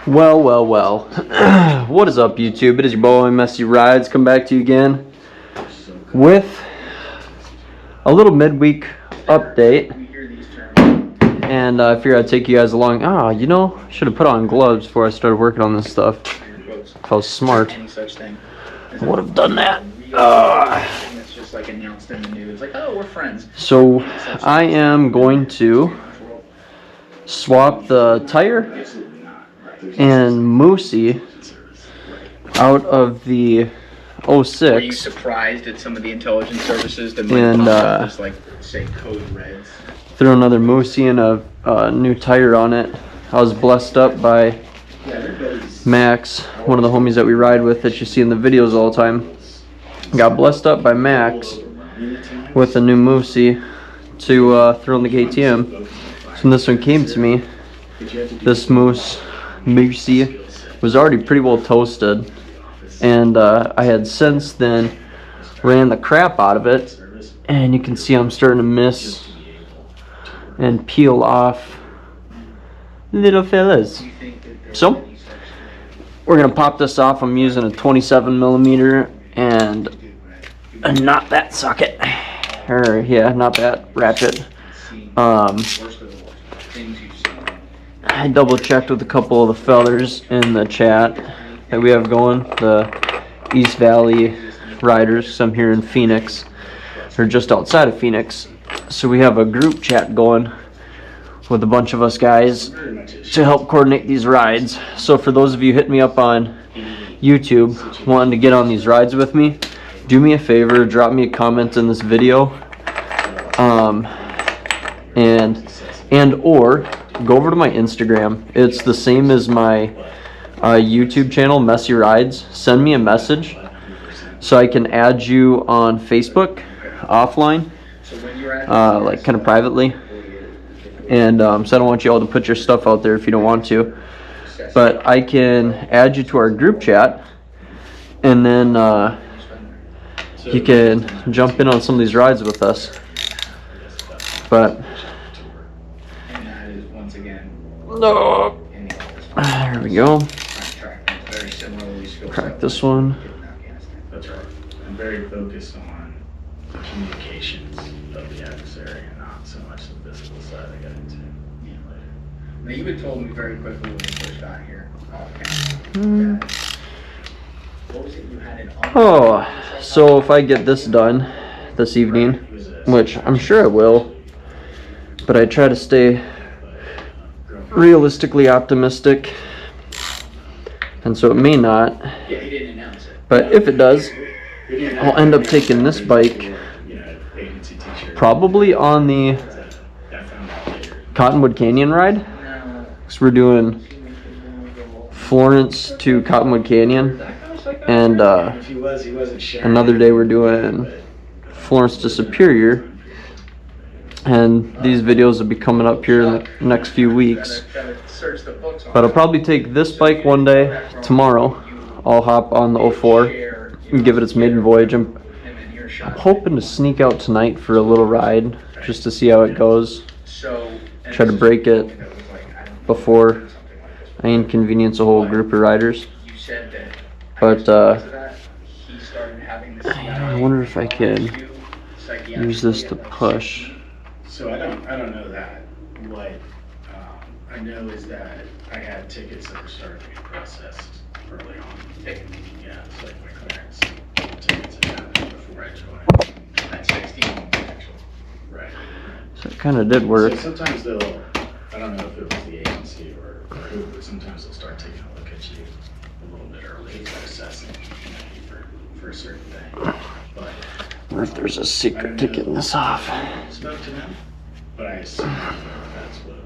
Well. What is up, YouTube? It is your boy, Messy Rides. Come back to you again with a little midweek update. And I figured I'd take you guys along. I should have put on gloves before I started working on this stuff. If I was smart, I would have done that. So I am going to swap the tire and Mousse out of the 06. Were you surprised at some of the intelligence services that might pop up as, like, say, code reds? Threw another Mousse and a new tire on it. I was blessed up by Max, one of the homies that we ride with that you see in the videos all the time. Got blessed up by Max with a new Mousse to throw in the KTM. So when this one came to me, this Mousse was already pretty well toasted, and I had since then ran the crap out of it, and you can see I'm starting to miss and peel off little fellas. So we're gonna pop this off. I'm using a 27mm and not that socket, or yeah, not that ratchet. I double checked with a couple of the fellers in the chat that we have going, the East Valley riders. So I'm here in Phoenix, or just outside of Phoenix. So we have a group chat going with a bunch of us guys to help coordinate these rides. So for those of you hitting me up on YouTube wanting to get on these rides with me, do me a favor, drop me a comment in this video, or go over to my Instagram. It's the same as my YouTube channel, Messy Rides. Send me a message so I can add you on Facebook offline, like kind of privately. And so I don't want you all to put your stuff out there if you don't want to. But I can add you to our group chat, and then you can jump in on some of these rides with us. But no, there we go. Crack this one. That's right. I'm very focused on the communications of the adversary and not so much the physical side I got into later. Now, you had told me very quickly when we first got here, what was it you had it on? So if I get this done this evening, which I'm sure I will, but I try to stay realistically optimistic, and so it may not, but if it does, I'll end up taking this bike probably on the Cottonwood Canyon ride, because we're doing Florence to Cottonwood Canyon, and another day we're doing Florence to Superior. And these videos will be coming up here in the next few weeks. But I'll probably take this bike one day. Tomorrow I'll hop on the 04 and give it its maiden voyage. I'm hoping to sneak out tonight for a little ride just to see how it goes. Try to break it before I inconvenience a whole group of riders. But I wonder if I can use this to push. So I don't know that. What I know is that I had tickets that were starting to be processed early on. Yeah, it's like my clearance tickets had happened before I joined. At 16, actually. Right. So it kind of did work. So sometimes they'll, I don't know if it was the agency or who, but sometimes they'll start taking a look at you a little bit early and start assessing for a certain thing. But I wonder if there's a secret to getting this off. Spoke to them. But I assume that's what.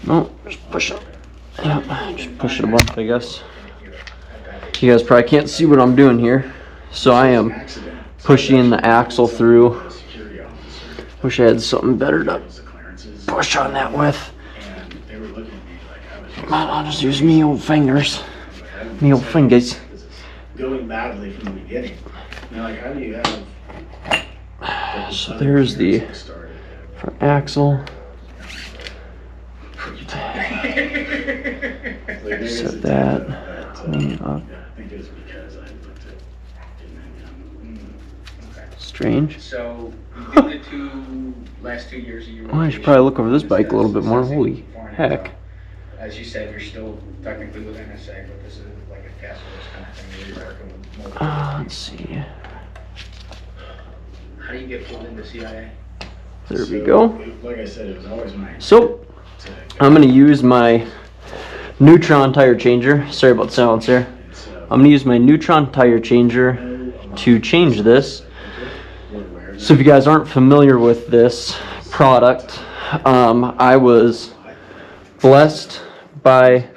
No, just push it. Yep, just push it a bunch, I guess. You guys probably can't see what I'm doing here. So I am pushing the axle through. Wish I had something better to push on that with. Come on, I'll just use me old fingers. Me old fingers. Going badly from the beginning. Now, like, how do you have? So there's the front axle. Like, there is Set a that. I Yeah. think it was because I looked at okay. Strange. So you did the last 2 years of your Oh, I should probably look over this bike a little bit more. Holy heck. As you said, you're still technically with NSA, but this is like a task force kind of thing where you're working with multiple. Let's see. How do you get pulled into CIA? There we go. Like I said, it was always my So, I'm going to use my Neutron Tire Changer. Sorry about the silence there. I'm going to use my Neutron Tire Changer to change this. So if you guys aren't familiar with this product, I was blessed by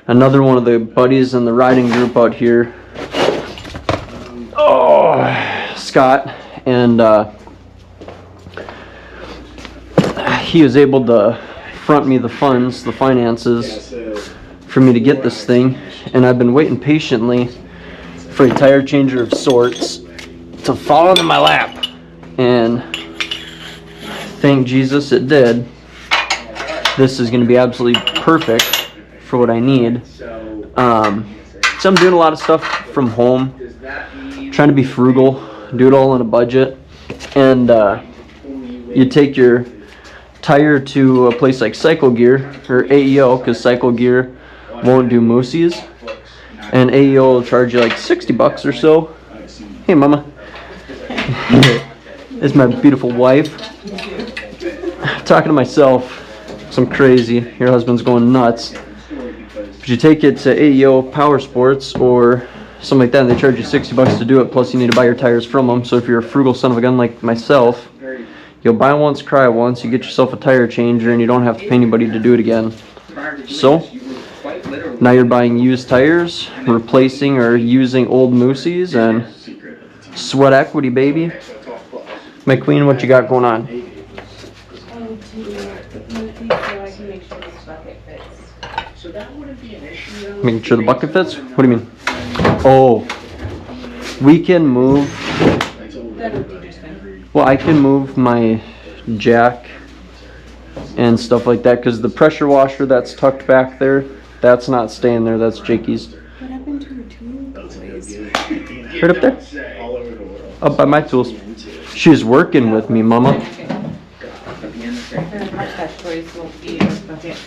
another one of the buddies in the riding group out here, Scott, and he was able to front me the funds, the finances, for me to get this thing, and I've been waiting patiently for a tire changer of sorts to fall into my lap, and thank Jesus it did. This is going to be absolutely perfect for what I need. So I'm doing a lot of stuff from home, trying to be frugal, do it all on a budget, and you take your tire to a place like Cycle Gear or AEO, because Cycle Gear won't do Mousse's, and AEO will charge you like $60 or so. Hey mama. This is my beautiful wife. Talking to myself, I'm crazy. Your husband's going nuts. But you take it to AEO Power Sports or something like that, and they charge you $60 to do it, plus you need to buy your tires from them. So if you're a frugal son of a gun like myself, you'll buy once, cry once, you get yourself a tire changer, and you don't have to pay anybody to do it again. So now you're buying used tires, replacing or using old Mousse's, and sweat equity, baby. My queen, what you got going on? So that wouldn't be an issue. Making sure the bucket fits? What do you mean? Oh, we can move. Well, I can move my jack and stuff like that, because the pressure washer that's tucked back there, that's not staying there. That's Jakey's. What happened to her tools? Right up there. Up by my tools. She's working with me, mama.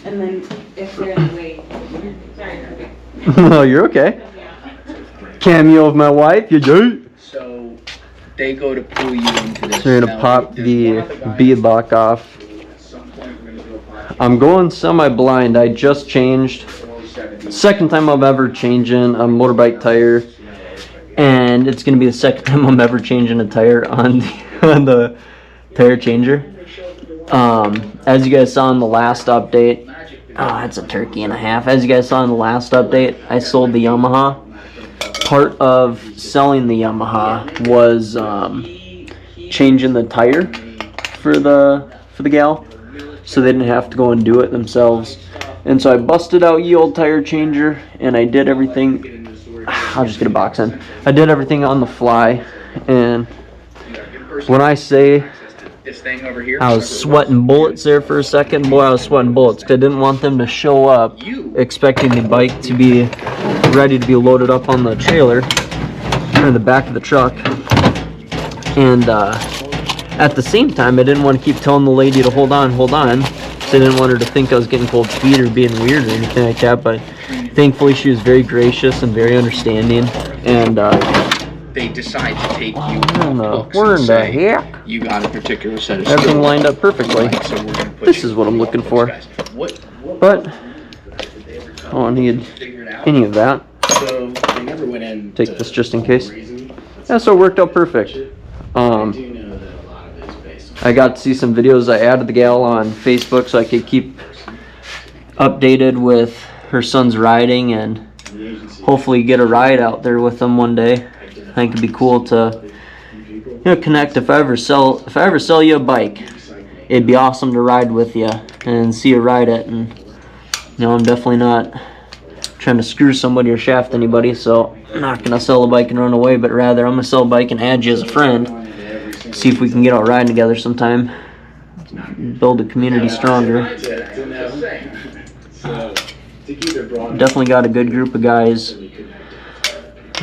And then if they're in the way, No, you're okay. Cameo of my wife, you do. So they go to pull you into this. So you're gonna pop the bead lock off. I'm going semi-blind. I just changed. Second time I'm ever changing a motorbike tire, and it's gonna be the second time I'm ever changing a tire on the tire changer. As you guys saw in the last update, it's a turkey and a half. As you guys saw in the last update, I sold the Yamaha. Part of selling the Yamaha was changing the tire for the gal, so they didn't have to go and do it themselves. And so I busted out ye old tire changer, and I did everything. I'll just get a box in. I did everything on the fly, and when I say This thing over here. I was sweating bullets there for a second, boy, I was sweating bullets, because I didn't want them to show up expecting the bike to be ready to be loaded up on the trailer or the back of the truck. And at the same time, I didn't want to keep telling the lady to hold on, because I didn't want her to think I was getting cold feet or being weird or anything like that. But thankfully, she was very gracious and very understanding, and they decide to take you where in the heck? You got a particular set of Everything skills. lined up perfectly. Right, so we're gonna put This you is what I'm looking for. What But I don't need any of that. So they never went in. Take this just in case. Yeah, so it worked out perfect. I got to see some videos. I added the gal on Facebook so I could keep updated with her son's riding, and hopefully get a ride out there with them one day. I think it'd be cool to connect. If I ever sell you a bike, it'd be awesome to ride with you and see you ride it. And I'm definitely not trying to screw somebody or shaft anybody, so I'm not gonna sell a bike and run away, but rather I'm gonna sell a bike and add you as a friend. See if we can get out riding together sometime. Build a community stronger. Definitely got a good group of guys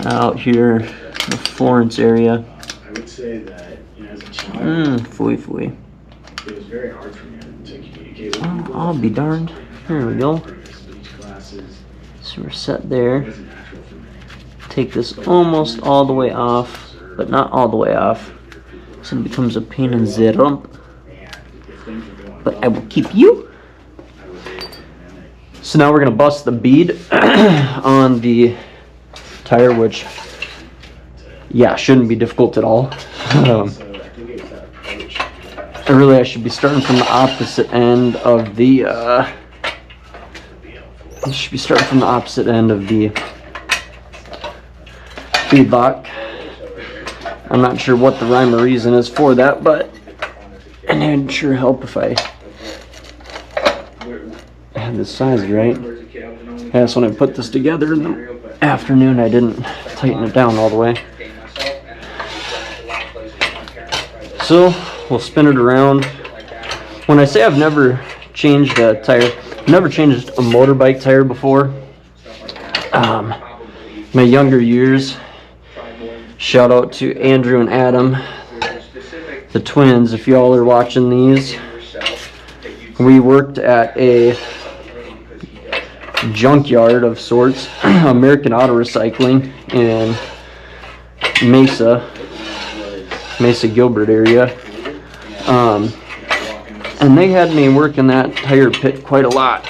out here in the Florence area. I would say that, as a child, Fooey. it was very hard for me to communicate with Oh, people. I'll be darned. Here we go. Speech classes So we're set there. wasn't natural for me. Take this almost all the way off, but not all the way off. So it becomes a pain in the rump. And if things were going But well, I will keep you. I was able to mimic. So now we're gonna bust the bead on the tire, which, yeah, shouldn't be difficult at all. So I think it was that approach. I should be starting from the opposite end of the, I should be starting from the opposite end of the feedlock. I'm not sure what the rhyme or reason is for that, but it would sure help if I had the size right. Yeah, so when I put this together in the afternoon, I didn't tighten it down all the way. So we'll spin it around. When I say I've never changed a tire, I've never changed a motorbike tire before. My younger years, shout out to Andrew and Adam, the twins, if y'all are watching these. We worked at a junkyard of sorts, American Auto Recycling in Mesa Gilbert area. And they had me work in that tire pit quite a lot.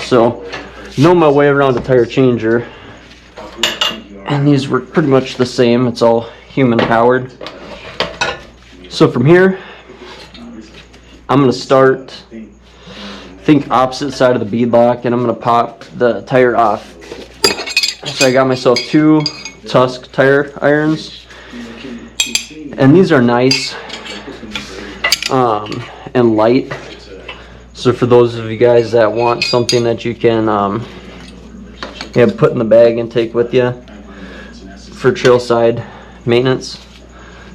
So, know my way around a tire changer. And these were pretty much the same. It's all human powered. So from here, I'm going to start, think opposite side of the bead lock, and I'm going to pop the tire off. So I got myself 2 Tusk tire irons. And these are nice and light. So for those of you guys that want something that you can put in the bag and take with you for trailside maintenance,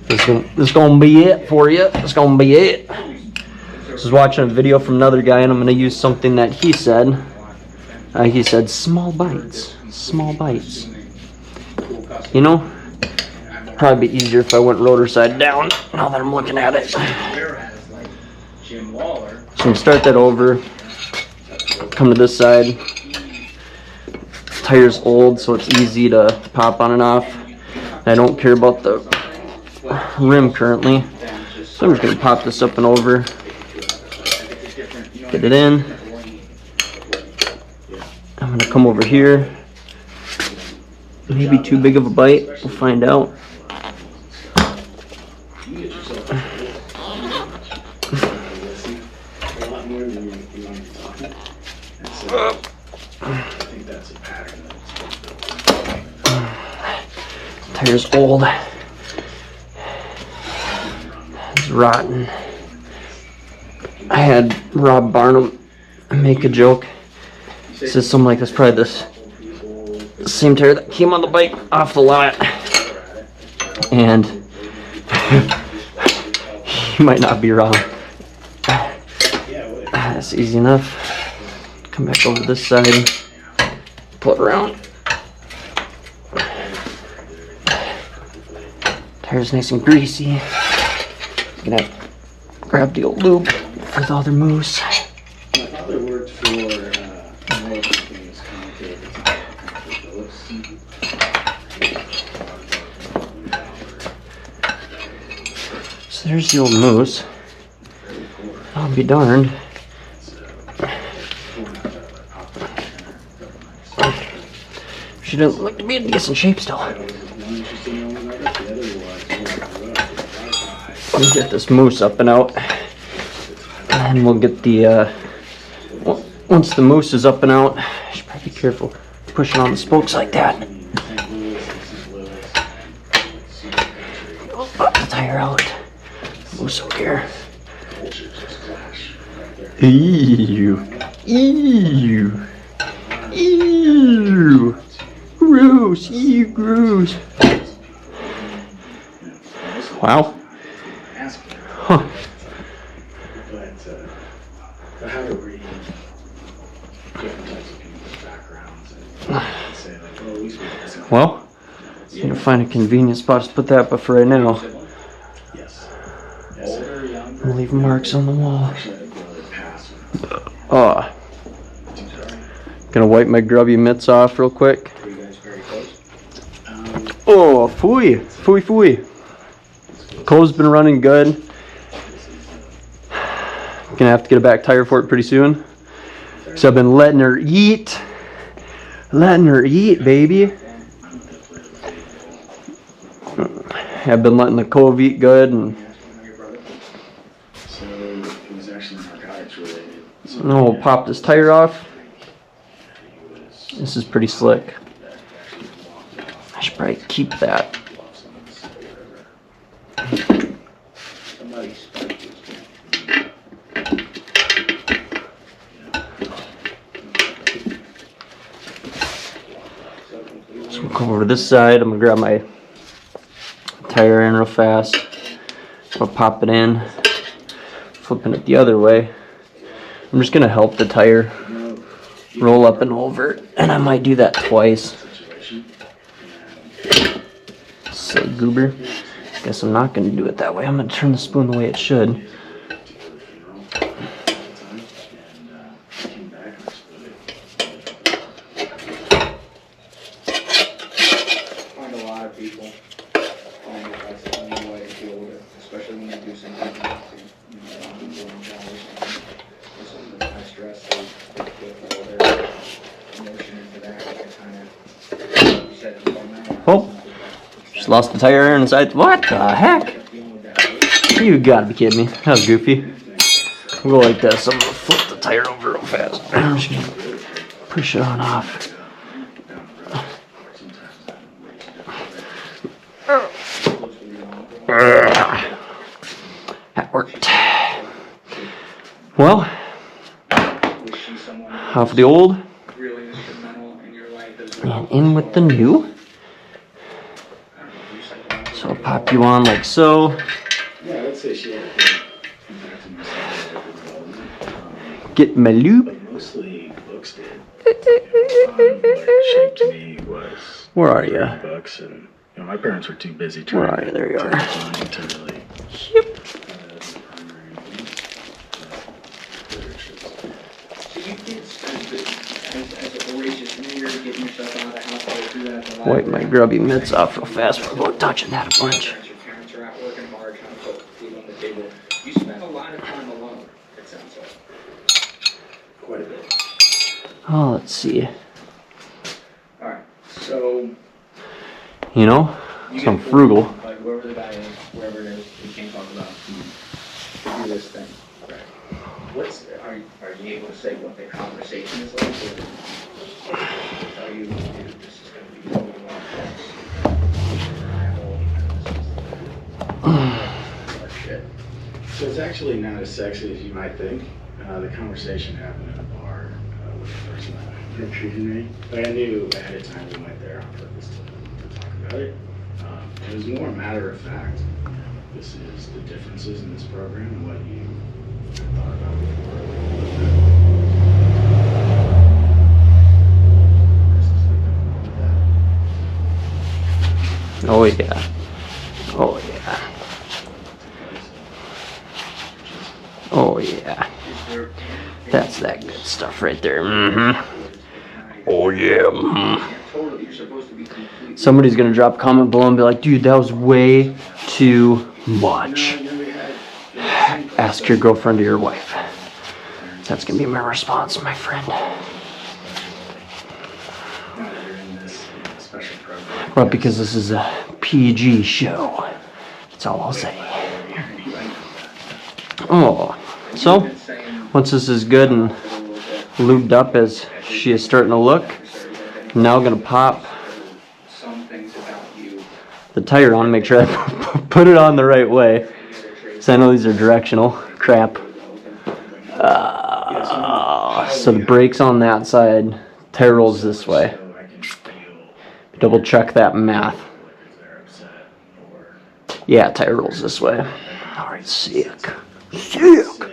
this is gonna be it for you. It's gonna be it. I was watching a video from another guy, and I'm gonna use something that he said. He said small bites. You know, probably be easier if I went rotor side down. Now that I'm looking at it. So I'm gonna start that over. Come to this side. Tire's old, so it's easy to pop on and off. I don't care about the rim currently, so I'm just gonna pop this up and over. Get it in. I'm gonna come over here. Maybe too big of a bite. We'll find out. Tire's old. It's rotten. I had Rob Barnum make a joke. He says something like this, probably the same tire that came on the bike off the lot. And he might not be wrong. That's easy enough. Come back over this side, pull it around. Tire's nice and greasy. Gonna have to grab the old lube for the other Mousse. My father worked for another company that's connected to Phillips. So there's the old Mousse. I'll be darned. She doesn't look to be in decent shape still. Let's get this Mousse up and out, and we'll get the once the Mousse is up and out, I should probably be careful pushing on the spokes like that. Pop the tire out. Mousse up here. Ew. Gross. Gross. Wow. Huh. But how to read different types Well, need to find a convenient spot to put that, but for right now, Yes. I'll leave marks on the wall. Oh, gonna wipe my grubby mitts off real quick. Are you guys very close? Oh, fooey, fooey, fooey. Cole's been running good. Gonna have to get a back tire for it pretty soon. So I've been letting her eat. Letting her eat, baby. I've been letting the Cove eat good, and So it was actually narcotics related. So oh, we'll pop this tire off. This is pretty slick. I should probably keep that. Somebody spiked this. So we'll come over to this side. I'm gonna grab my tire in real fast. I'll pop it in. Flipping it the other way. I'm just gonna help the tire roll up and over, and I might do that twice. Silly goober. Guess I'm not gonna do it that way. I'm gonna turn the spoon the way it should. Find a lot of people find it that's the only way to deal with it, especially when they do something something high stress, they put all their emotion into that, they kind of set it on that. Oh, just lost the tire inside. What the heck? You gotta be kidding me. That was goofy. We'll go like this. I'm gonna flip the tire over real fast. I'm just gonna push it on off. That worked. Well, off the old Really instrumental in your life as and in with the new. So I'll pop you on like so. Yeah, let's say she had a good impact on myself. Get my lube. But mostly books did. What shaped me was Where are you? books, and you know, my parents were too busy Where trying are you? There you to are. find to really Yep. So you did spend as a voracious year getting yourself out of the house, go through that. the Wipe my library. grubby mitts off real fast before touching that a bunch. Your parents are out working hard, trying to put food on the table. You spend a lot of time alone, it sounds like. quite a bit. Oh, let's see. Alright, so. You know, you so I'm get a frugal. board, like whoever the guy is, wherever it is, we can't talk about, to do this thing. Right. Are you able to say what the conversation is like? Or tell you, dude, this is gonna be totally wrong. Shit. So it's actually not as sexy as you might think. The conversation happened in a bar with the person that treated me. But I knew ahead of time we went there on purpose to talk about it. It was more a matter of fact. This is the differences in this program and what you thought about before. Oh yeah. Oh yeah. Oh yeah. That's that good stuff right there. Mm-hmm. Oh yeah. Mm-hmm. Totally, you're supposed to be completely. Somebody's gonna drop a comment below and be like, dude, that was way too much. Ask your girlfriend or your wife. That's gonna be my response, my friend. But because this is a PG show, that's all I'll say. Oh, so once this is good and lubed up as she is starting to look, I'm now gonna pop the tire on, make sure I put it on the right way. So I know these are directional. Crap. So the brake's on that side, tire rolls this way. Double check that math. Yeah, tire rolls this way. Alright, sick. Sick! So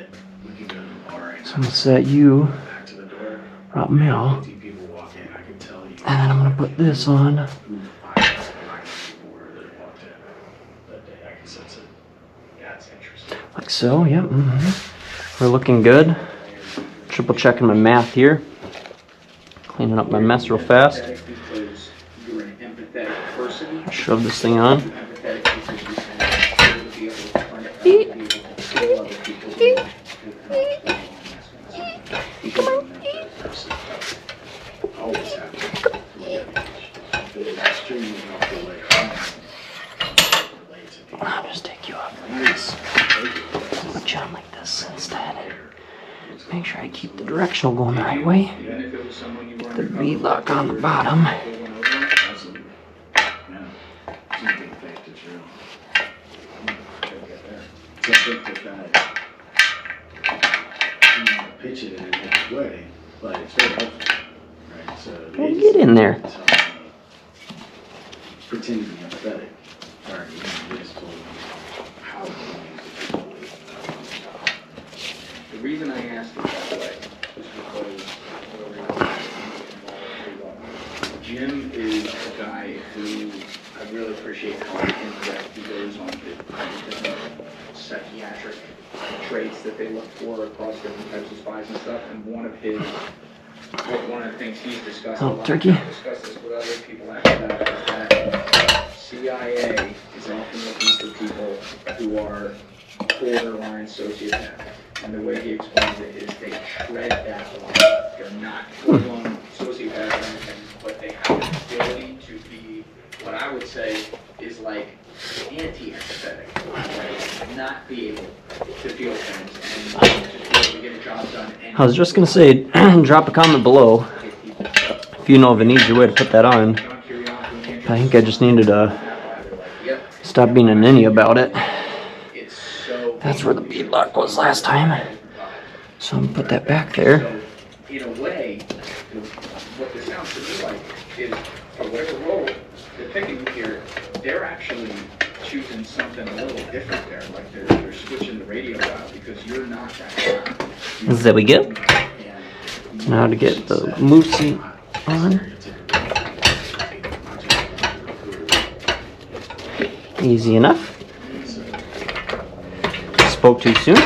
I'm gonna set you right now and I can tell you. And then I'm gonna put this on. Who I was behind before they walked in that day. I can sense it. Yeah, it's interesting. Like so, yep. We're looking good. Triple checking my math here. Cleaning up my mess real fast. Because you're an empathetic person. Shove this thing on. Empathetic because you can be able to turn it, be able to feel other people. Come on. Always happen. Extremely helpful way. Relate to people. I'll just take you up like this. Put you on like this instead. Make sure I keep the directional going the right way. Even if it was someone you weren't The V lock on the bottom. Absolutely. Yeah. Something faked is real. So I think that you know, pitch it in a different way, but it's very helpful. Right? So Well, get in there. Pretend to be empathetic. Or you just told me how to use it. The reason I asked it that way is because Jim is a guy who I really appreciate how in-depth he goes on the different psychiatric traits that they look for across different types of spies and stuff. And one of the things he's discussed a lot, turkey. I've discussed this with other people after that, is that CIA is often looking for people who are borderline sociopath. And the way he explains it is they tread that line. They're not full-blown sociopaths or anything, but they have the ability to be what I would say is like anti-empathetic, right? Not be able to feel things and just be able to get a job done. And I was just gonna say, drop a comment below if you know of an easier way to put that on. I think I just needed to stop being a ninny about it. That's where the bead lock was last time. So I'm gonna put that back there. So, in a way, what this sounds to me like is, for whatever role they're picking here, they're actually choosing something a little different there. Like they're switching the radio out because you're not that guy. There we go. Now to get the Mousse on. Easy enough. Spoke too soon.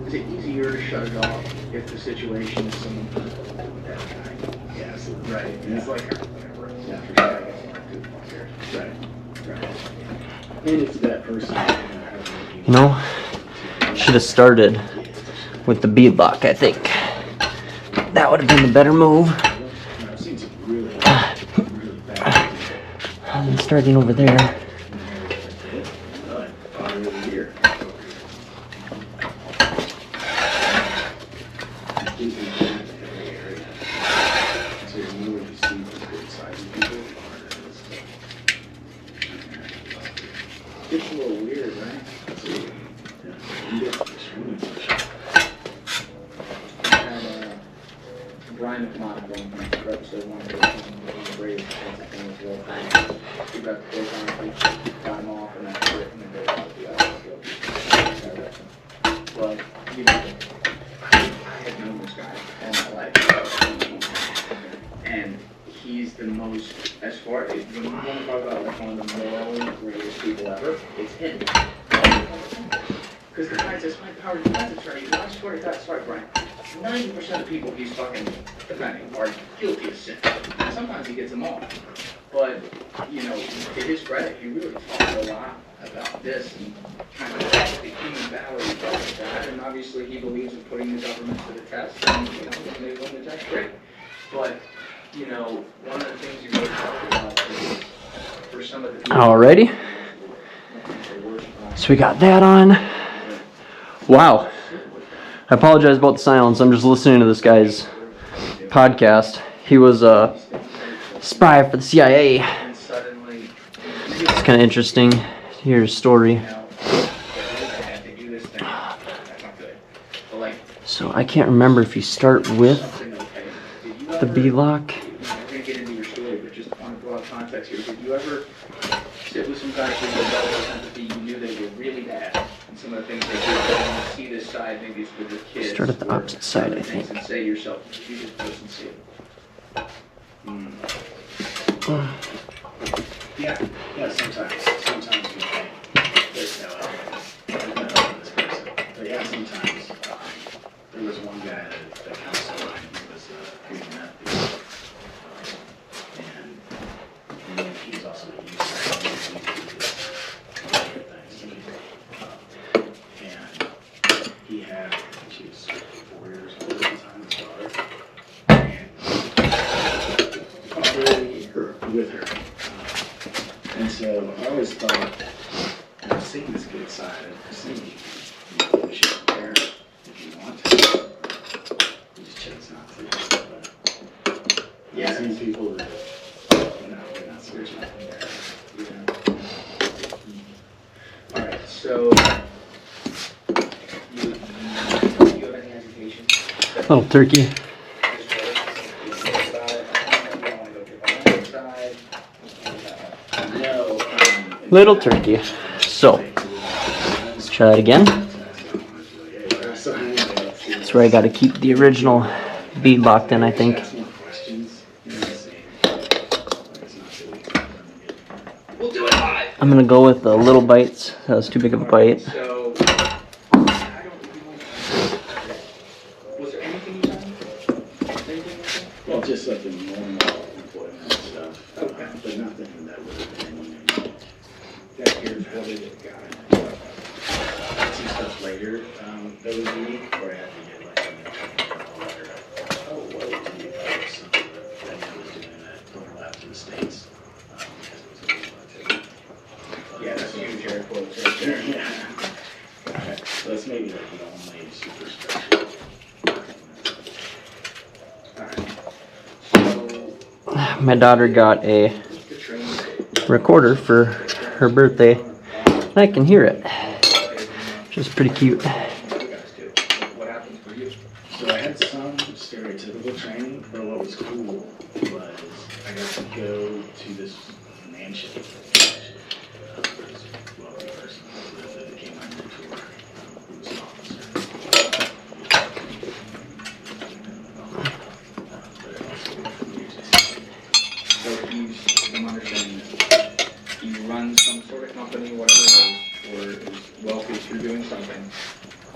Is it easier to shut it off if the situation is someone that guy? Yeah, absolutely. Right. And it's like, whatever. Yeah. For sure, I guess I'm not good here. Right. Right. And it's that person. You know, should have started with the bead lock, I think. That would have been the better move. I've seen some really bad. And then starting over there. Here. It's a little weird, right? I had Brian McMahon for episode 1 of the Brave. He got the close on, got him off, and that's it, and then they got the other. But, you know, I have known this guy all my life. And he's the most, as far as, when you want to talk about like one of the morally greatest people ever, it's him. Because the guy says, my power defense attorney, I swear to God, sorry, Brian, 90% of people he's fucking defending are guilty of sin. And sometimes he gets them all. But, you know, to his credit, he really talked a lot about this and kind of the human value of that. And obviously he believes in putting the government to the test. And, you know, when they win the test, great. But, you know, one of the things you really talked about is for some of the people. Alrighty. So we got that on. Wow. I apologize about the silence. I'm just listening to this guy's podcast. He was a spy for the CIA. It's kind of interesting to hear his story. like So I can't remember if you start with something okay. Did you the ever, B-lock. I'm gonna get into your story, but just on a broad context here, did you ever sit with some guys with a level of empathy you knew they were really bad, and some of the things they did, but you see this side, maybe it's with your kids. Start at the or opposite side, other I things, think. And say to yourself, you this person see it. Yeah, sometimes we think there's no help in this person. But yeah, sometimes, there was one guy that comes to mind who was doing that before. And he was also a youth and he had, she was 4 years old at the time, his daughter. And father with her. And so I always thought, and I've seen this good side of Christine, you should prepare if you want to. You just chose not to. But yeah, I've seen people that, they're not serious about it. All right, so you have any hesitation? Little turkey. Little turkey. So, let's try that again. That's where I got to keep the original bead locked in, I think. We'll do it live. I'm going to go with the little bites. That was too big of a bite. So, I don't really was there anything you done? Anything like that? Well, just like the normal employment stuff, but nothing that would have been, That here's what it got. some stuff later, that was unique, where I had to get like a letter of, oh, what do you have something that I was doing that overlapped in the States, because it was a little activity. Yeah, that's huge air quotes right there. Yeah. So that's maybe like the only super special. Alright, My daughter got a so the training. recorder for her birthday. I can hear it, which is pretty cute. What happens for you? So I had some stereotypical training, but what was cool was I got to go to this mansion. This wealthy person that became my mentor, who was an officer. But it also used So he's, I'm understanding that he runs some sort of company, whatever it is, or is wealthy through doing something,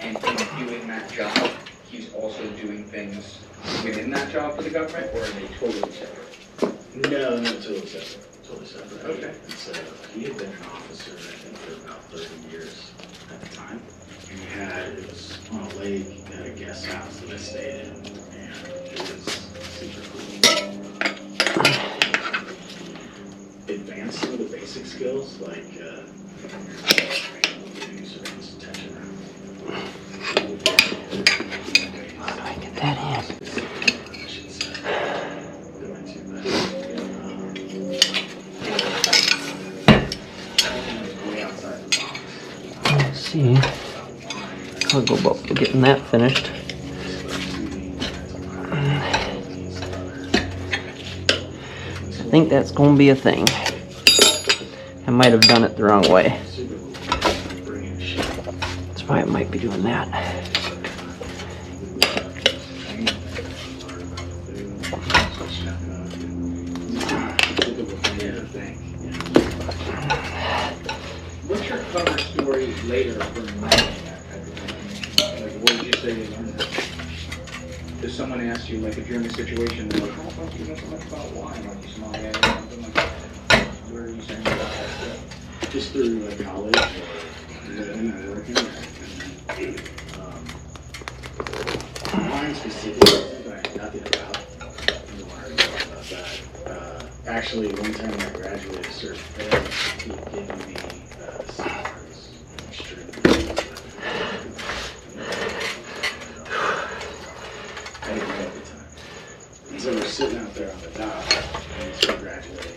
and in doing that job, he's also doing things within that job for the government, or are they totally separate? No, totally separate. Totally separate. Okay. And so he had been an officer, I think, for about 30 years at the time. And he had, it was on a lake, he had a guest house that I stayed in, and it was super cool. Advanced some of the basic skills, like surveillance detection. How do I get that in? I should say. Go into way outside the box. Let's see. I'll go about getting that finished. I think that's going to be a thing. I might have done it the wrong way. That's why I might be doing that. What's your cover story later for learning that type of thing? Like, what did you say you learned that? If someone asks you, like, if you're in a situation, they're like, how the fuck do you know so much about wine? Like, you smell it or something like that. Where are you saying about that stuff? Just through like college or living or working. Mine specifically, something I got the about. I don't want to talk about that. Actually, one time when I graduated cert fair, he gave me seminars, extremely. I didn't know at the time. And so we're sitting out there on the dock, and he's graduating.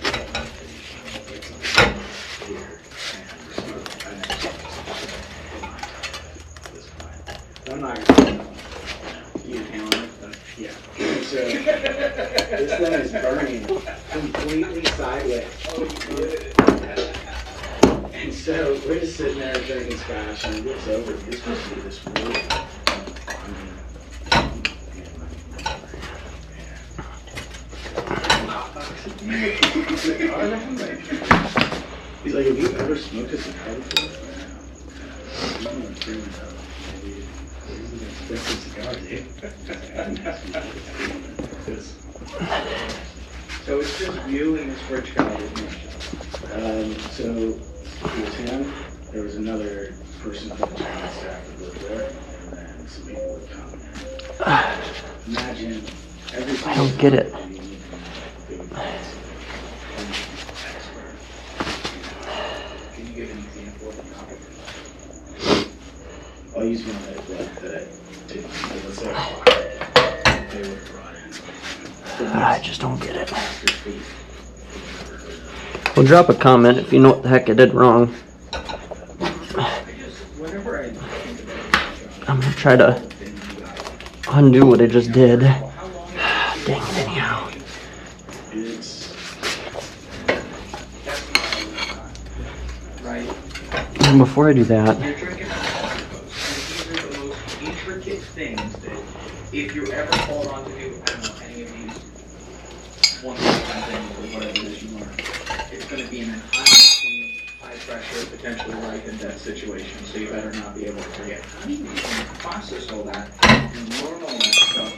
I'm not gonna You handle it, but yeah. And so this thing is burning completely sideways. And so we're just sitting there drinking scotch, and it gets over. It's supposed to be this really. He's like, have you ever smoked a cigar before? I'm gonna bring it up. Maybe it's a cigar, dude. So it's just you and this rich guy, isn't it? So it was him. There was another person from the training staff that lived there, and then some people would come. Imagine every I don't get it. Can you give an example of a topic? I'll use one that I didn't. Let's say they were brought in. I just don't get it. Well, drop a comment if you know what the heck I did wrong. Whenever I think about I'm gonna try to undo what I just did. Dang it, anyhow. It's right? And before I do that, You're drinking alcohol, and these are the most intricate things that if you're ever called on to do, I don't know, any of these one-time things or whatever it is you learn, it's going to be an entirely clean, high-pressure, potentially life-and-death situation, so you better not be able to forget. How do you even process all that and learn all that stuff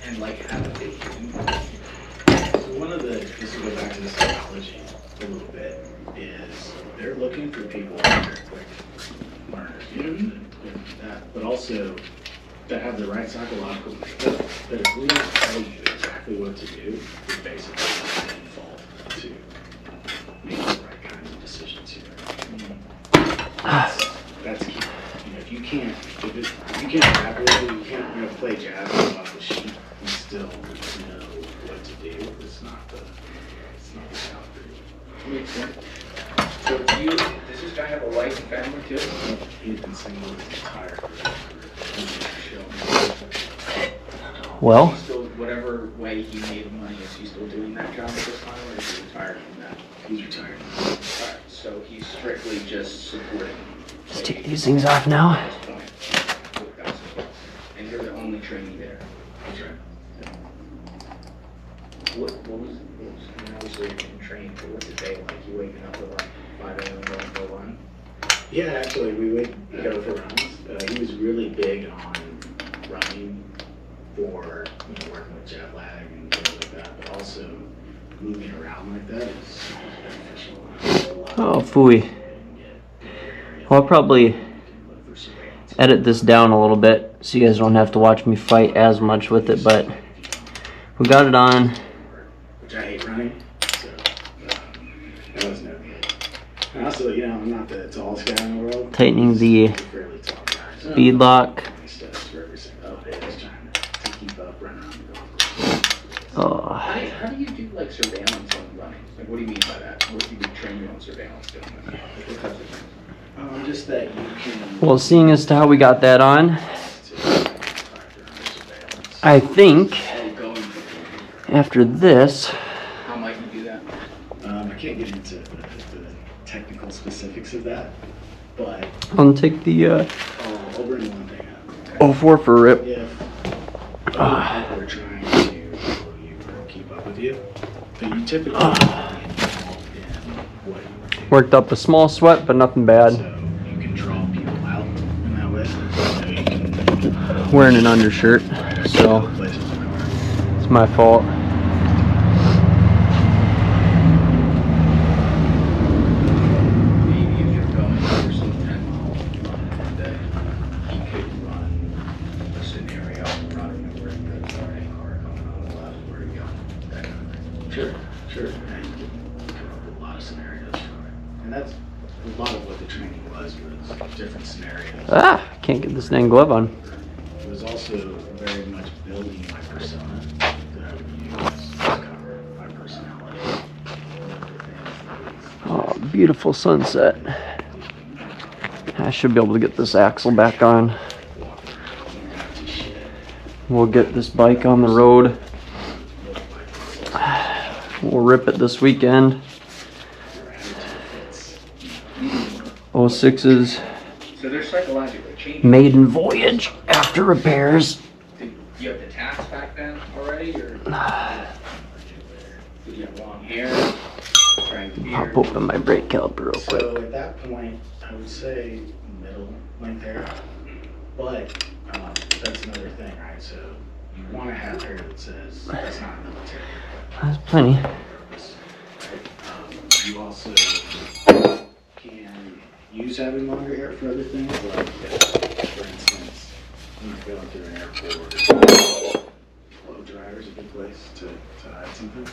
and like have a faith in it? So one of the, just to go back to the psychology a little bit, is they're looking for people that are quick learners, you know, that, but also that have the right psychological makeup, that if we don't tell you exactly what to do, you're basically by default to make the right kinds of decisions here. That's key. You know, if you can't rap with it, you can't, you know, play jazz off the sheet and still know what to do. It's not the sound for you. Makes sense. So do you, does this guy have a wife and family too? He's been single his entire career. well, He's still, whatever way he made money, is he still doing that job at this time, or is he retired from that? He's retired. Alright, so he's strictly just supporting. let's take these things off now. At this point, with guys as well. And you're the only trainee there. That's right. What was, I mean, obviously you're getting trained, but what's the day like? You waking up at like 5 a.m. and going for a run? Yeah, actually, we would go for runs. He was really big on running for, you know, working with jet lag and things like that, but also moving around like that is beneficial. Oh, phooey. Well, I'll probably edit this down a little bit so you guys don't have to watch me fight as much with it, but we got it on. Which I hate running, so that was no good. And also, you know, I'm not the tallest guy in the world. Tightening the I'm a fairly tall guy. speed lock. Oh, How do you do like surveillance on running? Like what do you mean by that? What do you train you on surveillance doing? Like what types of things? Just that you can. well, seeing as to how we got that on, I think after this, How might you do that? I can't get into the technical specifics of that, but I'll take the I'll bring one thing up. 04 for a rip. If people are trying to follow you or keep up with you, but you typically be involved in what you do. Worked up a small sweat, but nothing bad. So you can draw people out in that way. So you can Wearing an undershirt, so places in the car. it's my fault. Maybe if you're going over some 10 miles a day, you could run a scenario running where there's already a car coming on the left, where you go, that kind of thing. Sure. And you can come up with a lot of scenarios for it. And that's a lot of what the training was different scenarios. Ah, can't get this dang glove on. It was also very much building my persona that I would use to cover my personality. Oh, beautiful sunset. I should be able to get this axle back on. we'll get this bike on the road. We'll rip it this weekend. 06's So they're psychologically changing. maiden voyage after repairs. Did you have the tats back then already, or did you have long hair? Drank beer? I'll open my brake caliper real quick. So at that point, I would say middle length hair, but that's another thing, right? So you want to have hair that says that's not military. That's plenty. You also can use having longer hair for other things, like for instance, when you're going through an airport, blow dryer is a good place to hide something.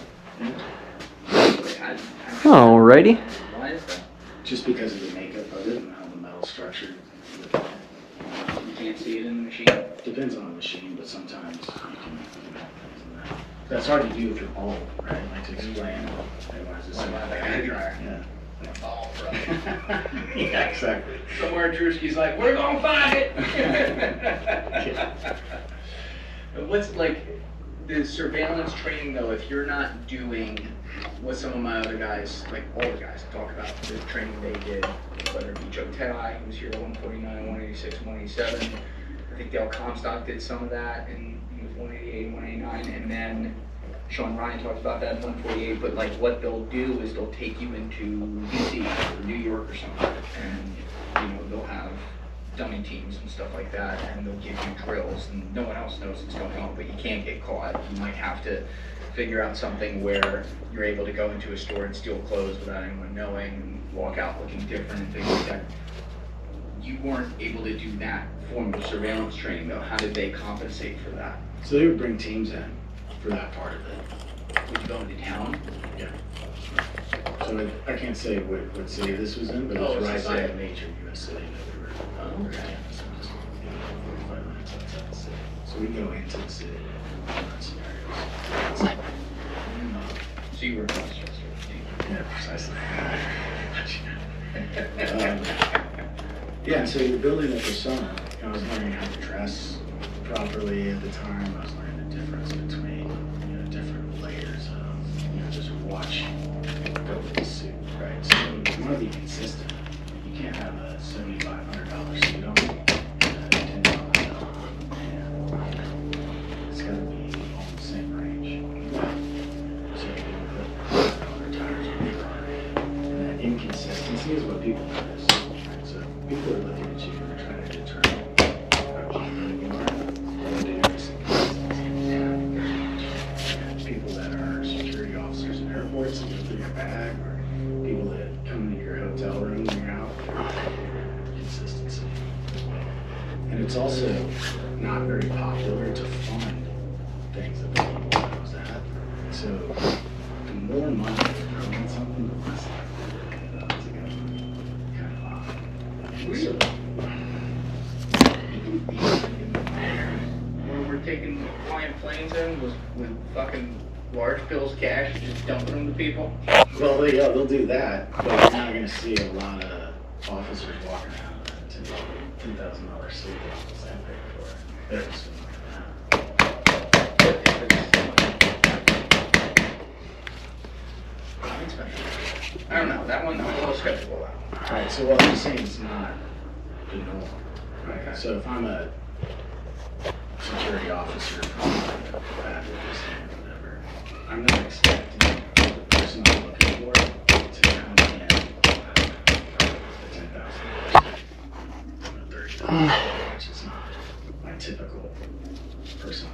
Alrighty. Why is that? Just because of the makeup of it and how the metal's structured. You can't see it in the machine. Depends on the machine, but sometimes you can have things in that. That's hard to do if you're bald, right? Like to explain. Otherwise it's Like a hair dryer. Yeah. Oh, bro. Yeah, exactly. Somewhere Drewski's like, we're gonna find it. What's like the surveillance training though? If you're not doing what some of my other guys, like older guys, talk about the training they did, whether it be Joe Tedai, who was here at 149, 186, 187. I think Dale Comstock did some of that, and he was 188, 189, and then Sean Ryan talked about that in 148. But like what they'll do is they'll take you into DC or New York or something, and they'll have dummy teams and stuff like that, and they'll give you drills, and no one else knows what's going on, but you can't get caught. You might have to figure out something where you're able to go into a store and steal clothes without anyone knowing, and walk out looking different and things like that. You weren't able to do that form of surveillance training though. How did they compensate for that? So they would bring teams in for that part of it. Would you go into town? Yeah. So I can't say what city this was in, but it Oh, was it's right a by city. a major U.S. city that we were under campus. 45 minutes outside the city. So we go into the city in different scenarios. So you were in Westchester. Yeah, precisely. Yeah, so you're building a persona. I was learning how to dress properly at the time. I was learning the difference between different layers of just watch go with the suit, right? So you want to be consistent. You can't have a $7,500 suit on and a $10 belt. And it's got to be all in the same range. So you can put $100 tires on your car. And that inconsistency is what people notice. Right? So people are looking at you and they're trying to determine how genuine you are. They notice inconsistency. And people that are security officers in airports and go through your bag, or people that come into your hotel room when you're out, consistency. And it's also not very popular to fund things that the people knows that. So the more money you throw in something, the less likely it is to go kind of off. So, When we're taking flying planes in with fucking large bills of cash and just dumping them to people. well, they'll do that, but you're not going to see a lot of officers walking around with a $10,000 suit off the same pay for it. They're just I don't know, that one I'm a little skeptical about. Alright, so what I'm saying is not the norm. Right? So if I'm a security officer from a Baptist or whatever, I'm not expecting the person I'm looking for to come in at $10,000, $30,000, which is not my typical person.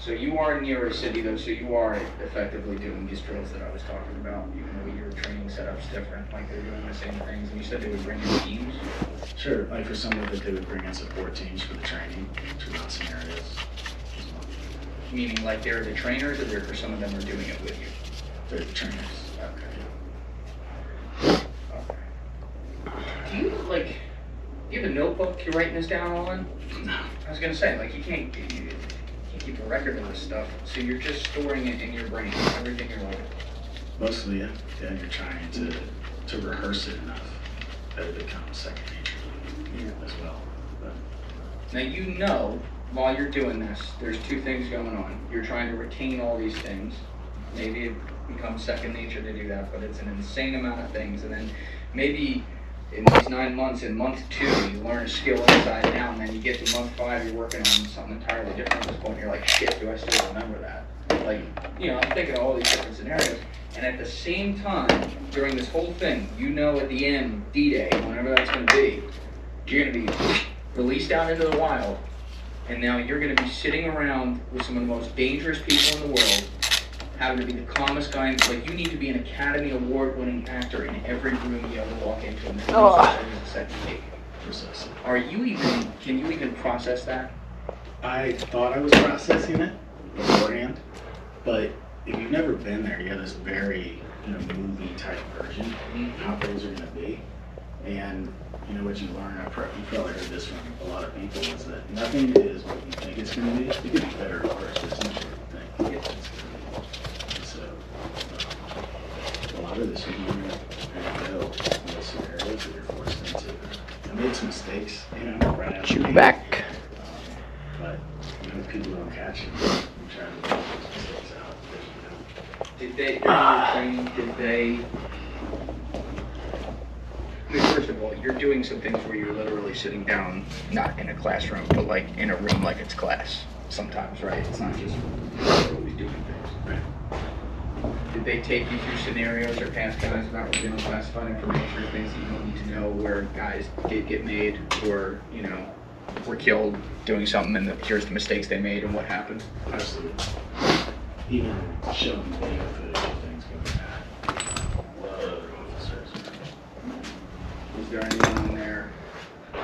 So you are near a city though, so you are effectively doing these drills that I was talking about, even though your training setup's different, like they're doing the same things, and you said they would bring in teams? Sure, like for some of it, they would bring in support teams for the training, to run scenarios. Meaning like they're the trainers, or some of them are doing it with you? They're the trainers. Okay. Do you have a notebook you're writing this down all in? No. I was gonna say, like you can't keep a record of this stuff, so you're just storing it in your brain, everything you're learning. Mostly, yeah. Then you're trying to rehearse it enough that it becomes second nature as well. But Now you know while you're doing this, there's two things going on. You're trying to retain all these things. Maybe it becomes second nature to do that, but it's an insane amount of things. And then maybe in these 9 months, in month 2, you learn a skill inside and out, and then you get to month 5, you're working on something entirely different at this point. You're like, shit, do I still remember that? Like, you know, I'm thinking of all these different scenarios. And at the same time, during this whole thing, you know at the end, D-Day, whenever that's going to be, you're going to be released out into the wild, and now you're going to be sitting around with some of the most dangerous people in the world, having to be the calmest guy. Like, you need to be an Academy Award-winning actor in every room you ever walk into, and there's no such thing as a second take. Precisely. Can you even process that? I thought I was processing it beforehand, but if you've never been there, you have this very, movie type version of how things are going to be. And you know what you learn, you probably heard this from a lot of people, is that nothing is what you think it's going to be. It could be better or worse, but it's not what you think it's going to be. So, a lot of this, you learn and go in those scenarios that you're forced into. I made some mistakes, right out the Back. but, people don't catch it. You try to make those mistakes out. Did they, during your training, I mean, first of all, you're doing some things where you're literally sitting down, not in a classroom, but like in a room like it's class sometimes, right? It's not just always doing things. Right. Did they take you through scenarios or past guys about revealing classified information or things that you don't need to know, where guys did get made or, were killed doing something, and here's the mistakes they made and what happened? Absolutely. Even showing video footage of things going bad. A lot of other officers. Was there anyone in there? Do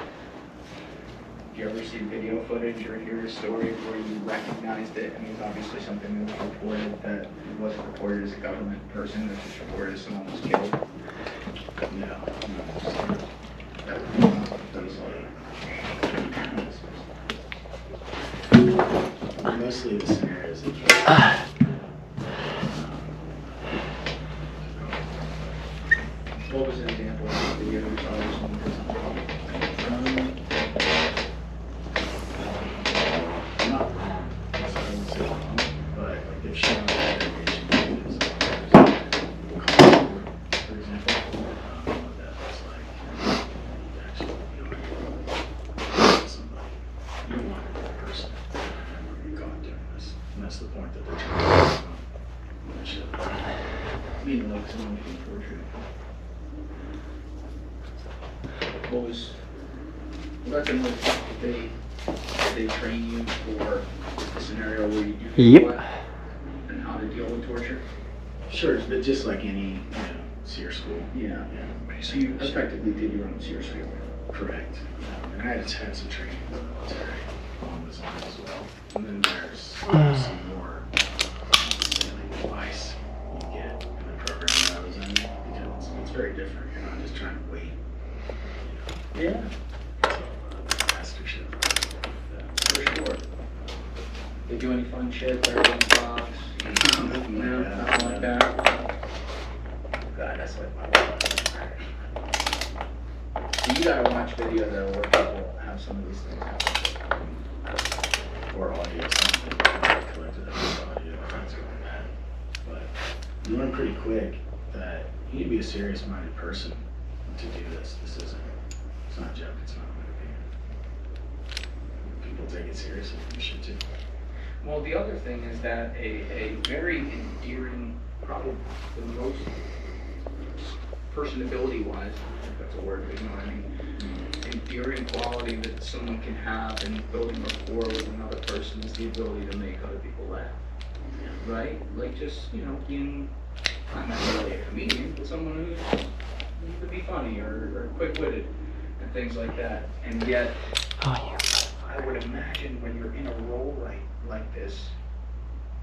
you ever see video footage or hear a story where you recognized it? I mean, it's obviously something that was reported that it wasn't reported as a government person, it was just reported as someone was killed. No. That would be Mostly the scenarios that what was an example of a video you saw or something? not wrong. So I wouldn't say wrong, but like they've shown aggregation videos for example, what that looks like. Actually, somebody. You don't want to be a person. You're caught doing this. And that's the point that they're trying to show. Meaning like someone being tortured. What was, that's another thing. Did they train you for a scenario where you do Yep. what and how to deal with torture? Sure, but just like any, SEER school. Yeah. Yeah. So you effectively did your own SEER school. Correct. And I had some training in the military along those lines as well. And then there's some more advice you get in the program that I was in, because it's very different. You're not just trying to wait. Yeah. Mastership. For sure. They do any fun shit, they're in the box? Nothing No, like that. nothing like that. God, that's like my life. So you gotta watch video though where people have some of these things happen. Or audio, something collected up as audio, that's going bad. But you learn pretty quick that you need to be a serious-minded person to do this. It's not a joke, it's not a movie. People take it seriously, you should too. Well, the other thing is that a very endearing, probably the most personability-wise, if that's a word, but you know what I mean, endearing quality that someone can have in building rapport with another person is the ability to make other people laugh. Right? Like just, being, not necessarily a comedian, but someone who could be funny or quick-witted and things like that. And yet, I would imagine when you're in a role like this,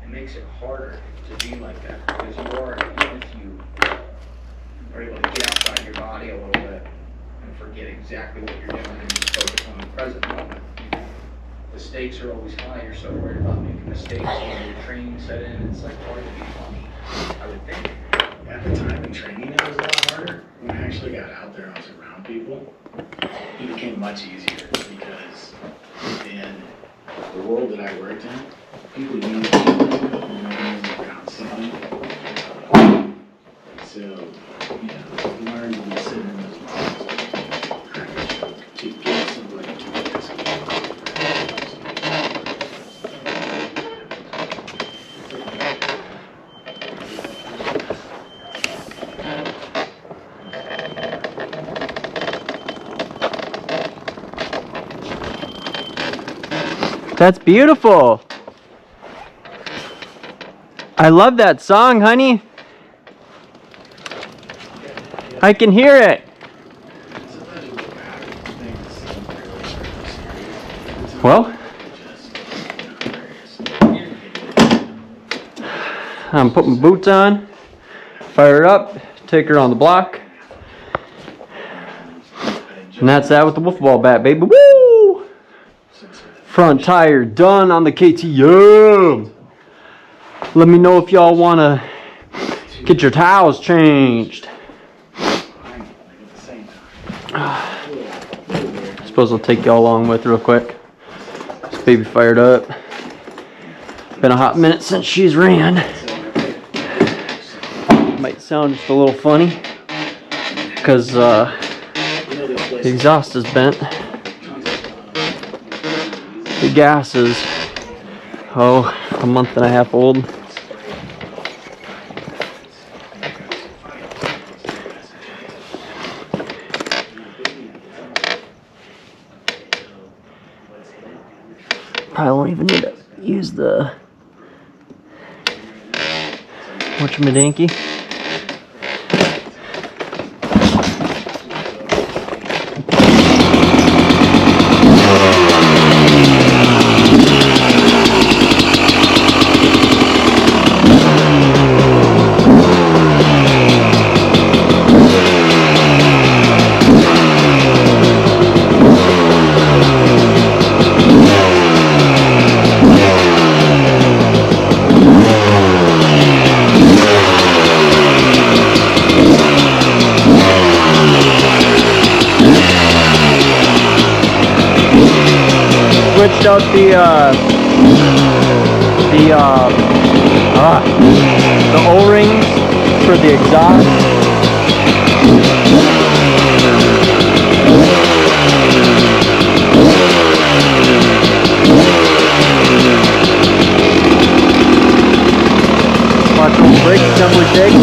it makes it harder to be like that because you are, even if you are able to get outside your body a little bit and forget exactly what you're doing and just focus on the present moment. The stakes are always high. You're so worried about making mistakes when your training set in. It's like hard to be funny, I would think. At the time in training, it was a lot harder. When I actually got out there and I was around people, it became much easier because in the world that I worked in, people use constantly. So, learn to be sitting in those moments to get somebody to this. That's beautiful. I love that song, honey. I can hear it. Well, I'm putting my boots on, fire her up, take her on the block. And that's that with the wiffle ball bat, baby. Woo! Front tire done on the KTM. Let me know if y'all want to get your towels changed. I suppose I'll take y'all along with real quick. This baby fired up. Been a hot minute since she's ran. Might sound just a little funny because the exhaust is bent. The gas is, a month and a half old. Probably won't even need to use the whatchamadanky. Switched out the O-rings for the exhaust. Watch those brake assembly take.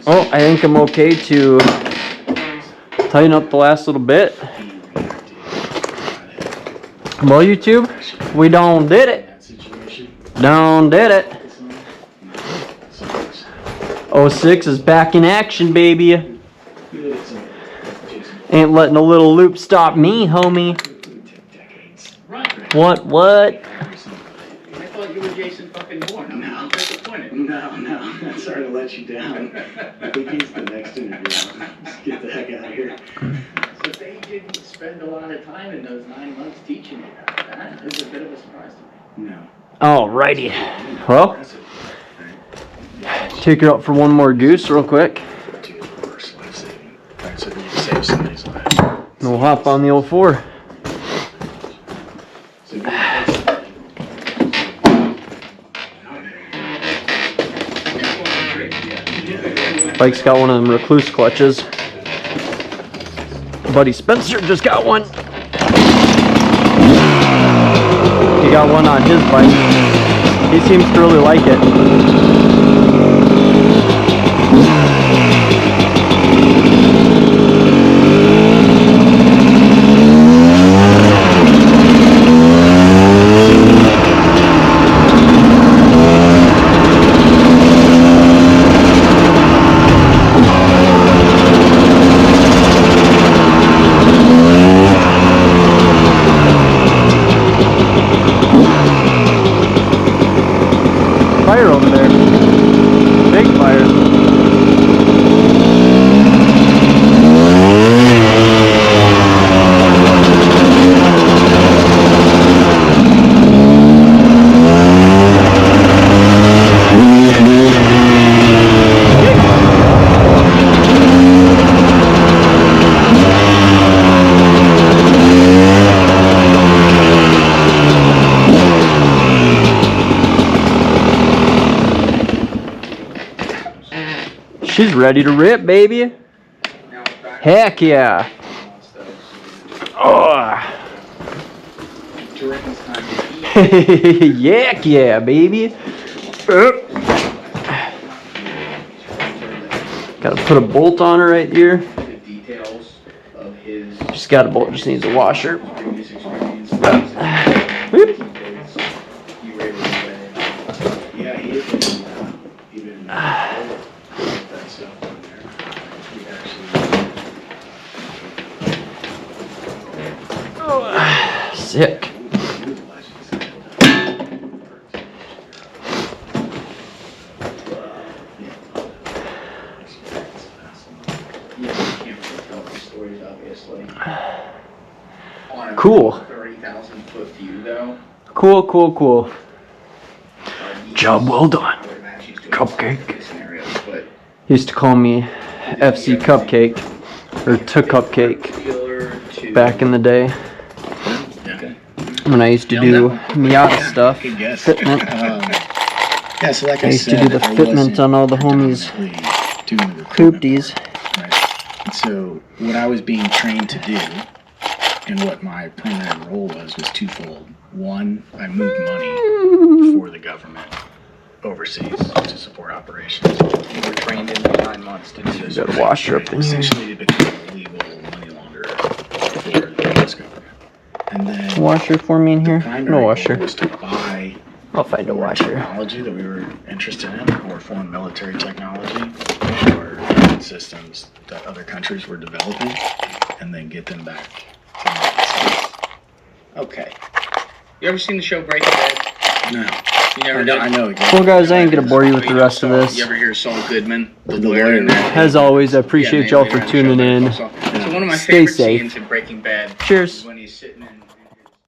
Oh, I think I'm okay to tighten up the last little bit. Well, YouTube, we done did it. Done did it. 06 is back in action, baby. Ain't letting a little loop stop me, homie. What? I thought you were Jason fucking Bourne. I'm disappointed. No, I'm sorry to let you down. I think he's the next interview. Just get the heck out of here. So they didn't spend a lot of time in those 9 months teaching you that. It was a bit of a surprise to me. No. Alrighty. Well, take her up for one more goose real quick. Alright, so you save somebody's life. And we'll hop on the 04. Bike's got one of them recluse clutches. Buddy Spencer just got one. He got one on his bike. He seems to really like it. She's ready to rip, baby. Heck yeah. Oh. During this time, Heck yeah, baby. Gotta put a bolt on her right here. the details of his She's got a bolt, just needs a washer. previous experience. Whoop. You were able to say, Yeah, he is even that stuff on there. He actually Sick. yeah, you can't really tell these stories, obviously. On a Cool. 30,000 foot view, though. Cool. Job well done. I would imagine he's doing Cupcake. lots of scenarios, but He used to call me FC Cupcake, or to Cupcake, particular to back in the day when I used to do Miata stuff, Good guess. fitment. Yeah, so like I I used to said, do the I fitment wasn't on all the homies' predominantly doing the recruitment hoopties. part, right? And so what I was being trained to do, and what my primary role was twofold. One, I moved money for the government overseas to support operations. you were trained in the 9 months to do this. Got a washer up in here. Essentially to become a legal money launderer for the U.S. government. And then Washer for me in the here? primary No goal washer. was to buy I'll find a foreign washer. technology that we were interested in, or foreign military technology, or systems that other countries were developing, and then get them back to the United States. Okay. You ever seen the show Breaking Bad? No, You never I know, did? I know exactly. Well, guys, I ain't gonna bore you with the rest of You this. ever hear Saul Goodman, the The lawyer in lawyer. that? As always, I appreciate Yeah, y'all they for ran the show tuning Better in. Call Saul. So one of my Stay favorite safe. scenes in Breaking Bad Cheers. is when he's sitting in